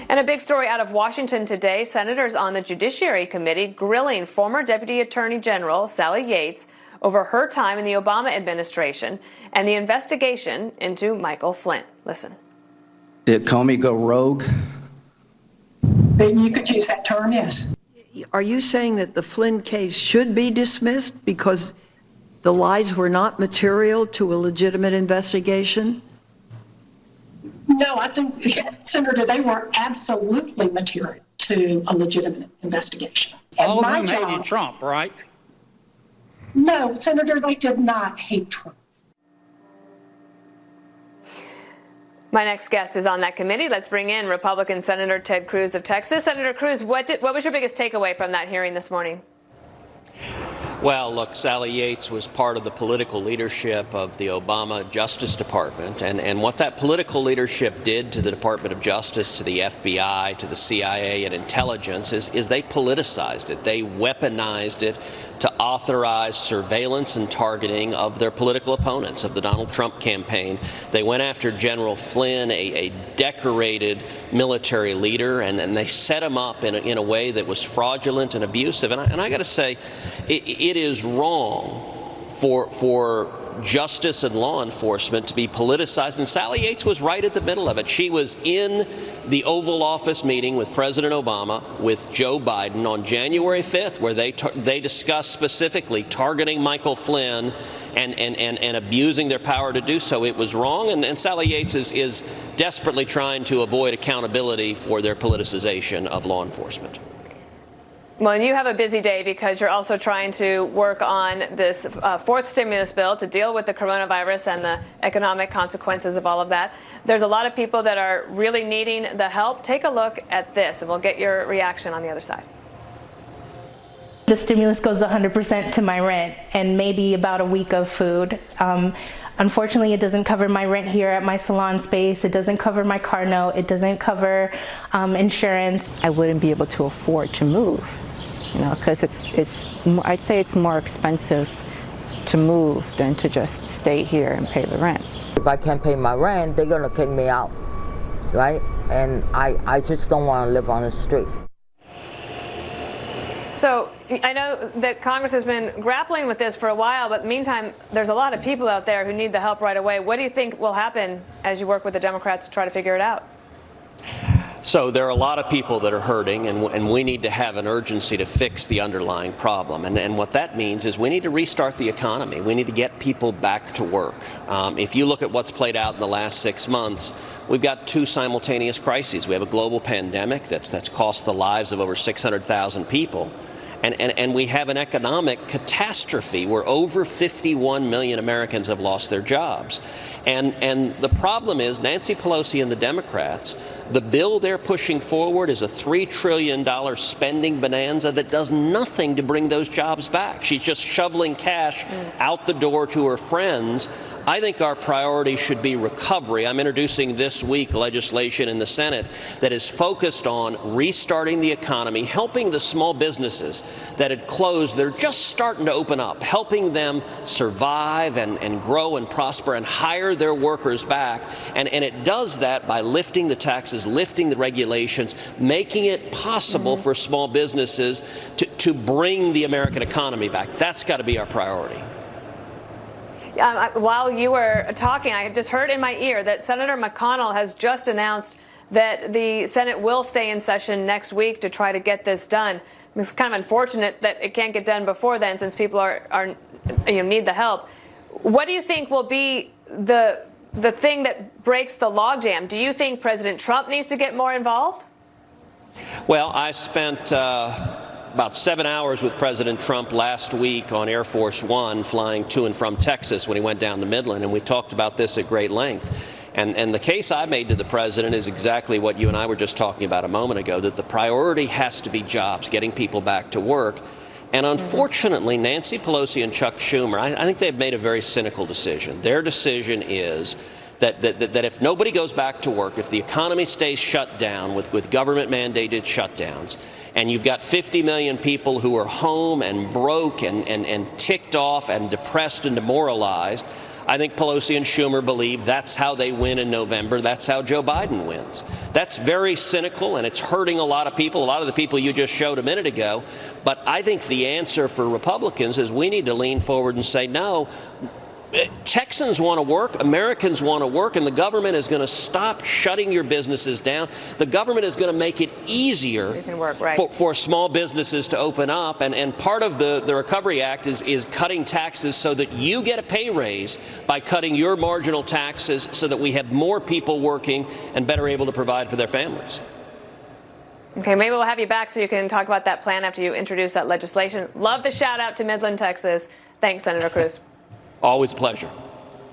And a big story out of Washington today, senators on the Judiciary Committee grilling former Deputy Attorney General Sally Yates over her time in the Obama administration and the investigation into Michael Flynn. Listen. Did Comey go rogue? You could use that term, yes. Are you saying that the Flynn case should be dismissed because the lies were not material to a legitimate investigation? No, I think, Senator, they were absolutely material to a legitimate investigation. All of them hated Trump, right? No, Senator, they did not hate Trump. My next guest is on that committee. Let's bring in Republican Senator Ted Cruz of Texas. Senator Cruz, what was your biggest takeaway from that hearing this morning? Well, look, Sally Yates was part of the political leadership of the Obama Justice Department, and what that political leadership did to the Department of Justice, to the FBI, to the CIA and intelligence is they politicized it. They weaponized it to authorize surveillance and targeting of their political opponents, of the Donald Trump campaign. They went after General Flynn, a decorated military leader, and then they set him up in a way that was fraudulent and abusive. And I got to say, it is wrong for justice and law enforcement to be politicized, and Sally Yates was right at the middle of it. She was in the Oval Office meeting with President Obama, with Joe Biden on January 5th, where they discussed specifically targeting Michael Flynn and abusing their power to do so. It was wrong, and Sally Yates is desperately trying to avoid accountability for their politicization of law enforcement. Well, and you have a busy day because you're also trying to work on this fourth stimulus bill to deal with the coronavirus and the economic consequences of all of that. There's a lot of people that are really needing the help. Take a look at this, and we'll get your reaction on the other side. The stimulus goes 100% to my rent and maybe about a week of food. Unfortunately, it doesn't cover my rent here at my salon space. It doesn't cover my car note. It doesn't cover insurance. I wouldn't be able to afford to move, you know, because I'd say it's more expensive to move than to just stay here and pay the rent. If I can't pay my rent, they're gonna kick me out, right? And I just don't want to live on the street. So I know that Congress has been grappling with this for a while, but meantime, there's a lot of people out there who need the help right away. What do you think will happen as you work with the Democrats to try to figure it out? So there are a lot of people that are hurting, and we need to have an urgency to fix the underlying problem. And what that means is we need to restart the economy. We need to get people back to work. If you look at what's played out in the last 6 months, we've got two simultaneous crises. We have a global pandemic that's cost the lives of over 600,000 people. And we have an economic catastrophe where over 51 million Americans have lost their jobs. And the problem is Nancy Pelosi and the Democrats, the bill they're pushing forward is a $3 trillion spending bonanza that does nothing to bring those jobs back. She's just shoveling cash out the door to her friends. I think our priority should be recovery. I'm introducing this week legislation in the Senate that is focused on restarting the economy, helping the small businesses that had closed, they're just starting to open up, helping them survive and grow and prosper and hire their workers back. And it does that by lifting the taxes, lifting the regulations, making it possible for small businesses to bring the American economy back. That's got to be our priority. While you were talking, I just heard in my ear that Senator McConnell has just announced that the Senate will stay in session next week to try to get this done. It's kind of unfortunate that it can't get done before then, since people need the help. What do you think will be the thing that breaks the logjam? Do you think President Trump needs to get more involved? Well, I spent about 7 hours with President Trump last week on Air Force One, flying to and from Texas when he went down to Midland, and we talked about this at great length. And the case I made to the president is exactly what you and I were just talking about a moment ago, that the priority has to be jobs, getting people back to work. And unfortunately, Nancy Pelosi and Chuck Schumer, I think they've made a very cynical decision. Their decision is that if nobody goes back to work, if the economy stays shut down with government-mandated shutdowns, and you've got 50 million people who are home and broke and ticked off and depressed and demoralized, I think Pelosi and Schumer believe that's how they win in November. That's how Joe Biden wins. That's very cynical, and it's hurting a lot of people, a lot of the people you just showed a minute ago. But I think the answer for Republicans is we need to lean forward and say, no, Texans want to work, Americans want to work, and the government is going to stop shutting your businesses down. The government is going to make it easier for small businesses to open up. And part of the Recovery Act is cutting taxes so that you get a pay raise by cutting your marginal taxes so that we have more people working and better able to provide for their families. Okay, maybe we'll have you back so you can talk about that plan after you introduce that legislation. Love the shout out to Midland, Texas. Thanks, Senator Cruz. Always a pleasure.